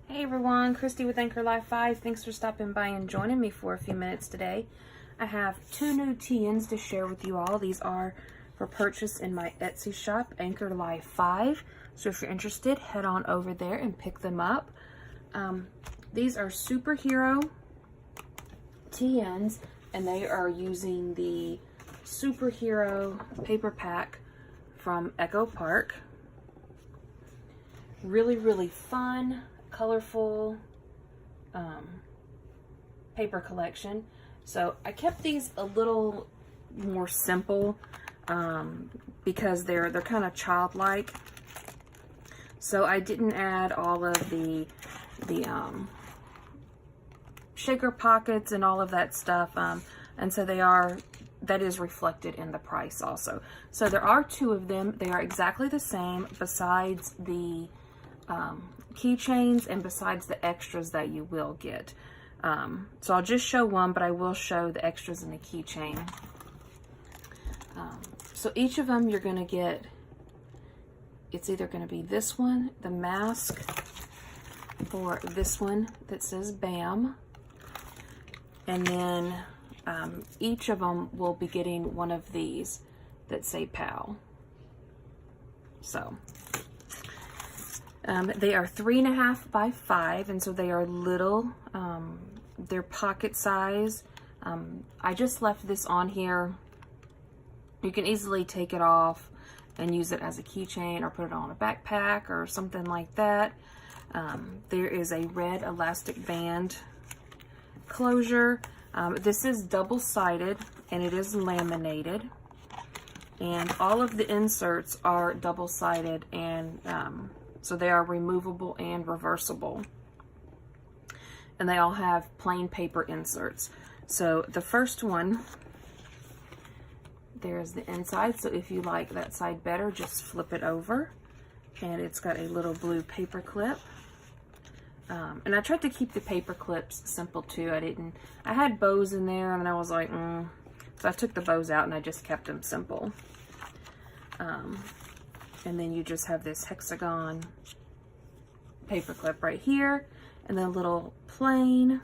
Hey everyone, Christy with Anchor Life 5. Thanks for stopping by and joining me for a few minutes today. I have two new TNs to share with you all. These are for purchase in my Etsy shop, Anchor Life 5. So if you're interested, head on over there and pick them up. These are superhero TNs, and they are using the superhero paper pack from Echo Park. Really fun, colorful paper collection. So I kept these a little more simple because they're kind of childlike. So I didn't add all of the shaker pockets and all of that stuff, and so that is reflected in the price also. So there are two of them. They are exactly the same besides the keychains and besides the extras that you will get. So I'll just show one, but I will show the extras in the keychain. So each of them you're going to get, it's either going to be this one, the mask, or this one that says BAM. And then each of them will be getting one of these that say PAL. So they are 3.5 by 5, and so they are little. They're pocket size. I just left this on here. You can easily take it off and use it as a keychain or put it on a backpack or something like that. There is a red elastic band closure. This is double-sided and it is laminated. And all of the inserts are double-sided, and so they are removable and reversible. And they all have plain paper inserts. So the first one, there's the inside. So if you like that side better, just flip it over. And it's got a little blue paper clip. And I tried to keep the paper clips simple too. I had bows in there and I was like, So I took the bows out and I just kept them simple. And then you just have this hexagon paper clip right here, and then a little plain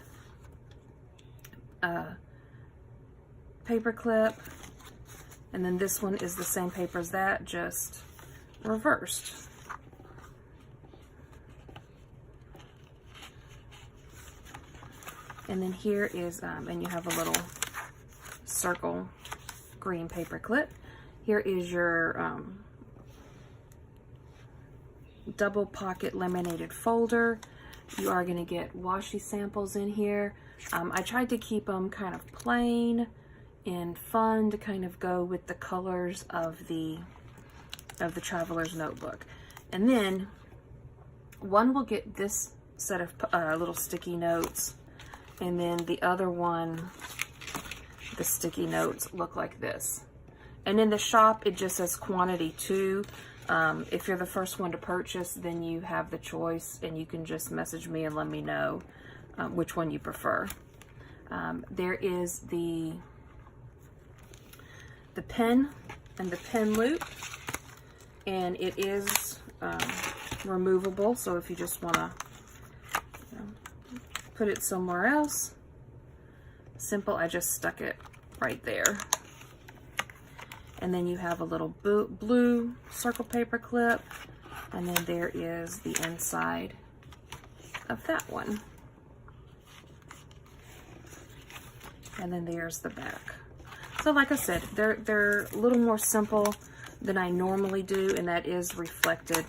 paper clip, and then this one is the same paper as that, just reversed. And then here is, and you have a little circle green paper clip. Here is your double pocket laminated folder. You are going to get washi samples in here. I tried to keep them kind of plain and fun to kind of go with the colors of the Traveler's Notebook. And then one will get this set of little sticky notes, and then the other one, the sticky notes look like this. And in the shop, it just says quantity 2. If you're the first one to purchase, then you have the choice, and you can just message me and let me know which one you prefer. There is the pen and the pen loop, and it is removable. So if you just want to put it somewhere else, simple. I just stuck it right there. And then you have a little blue circle paper clip, and then there is the inside of that one. And then there's the back. So like I said, they're a little more simple than I normally do, and that is reflected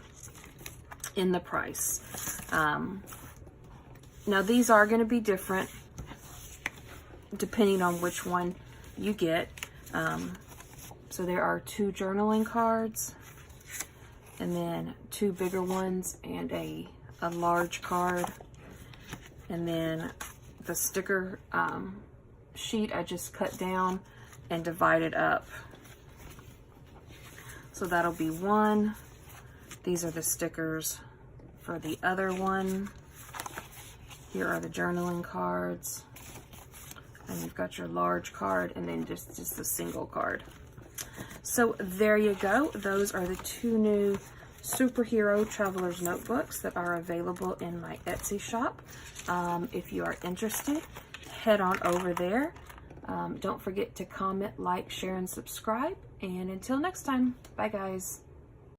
in the price. Now these are going to be different depending on which one you get. So there are 2 journaling cards, and then 2 bigger ones, and a large card. And then the sticker sheet I just cut down and divided up. So that'll be one. These are the stickers for the other one. Here are the journaling cards. And you've got your large card, and then just a single card. So there you go. Those are the 2 new superhero traveler's notebooks that are available in my Etsy shop. If you are interested, head on over there. Don't forget to comment, like, share, and subscribe. And until next time, bye guys.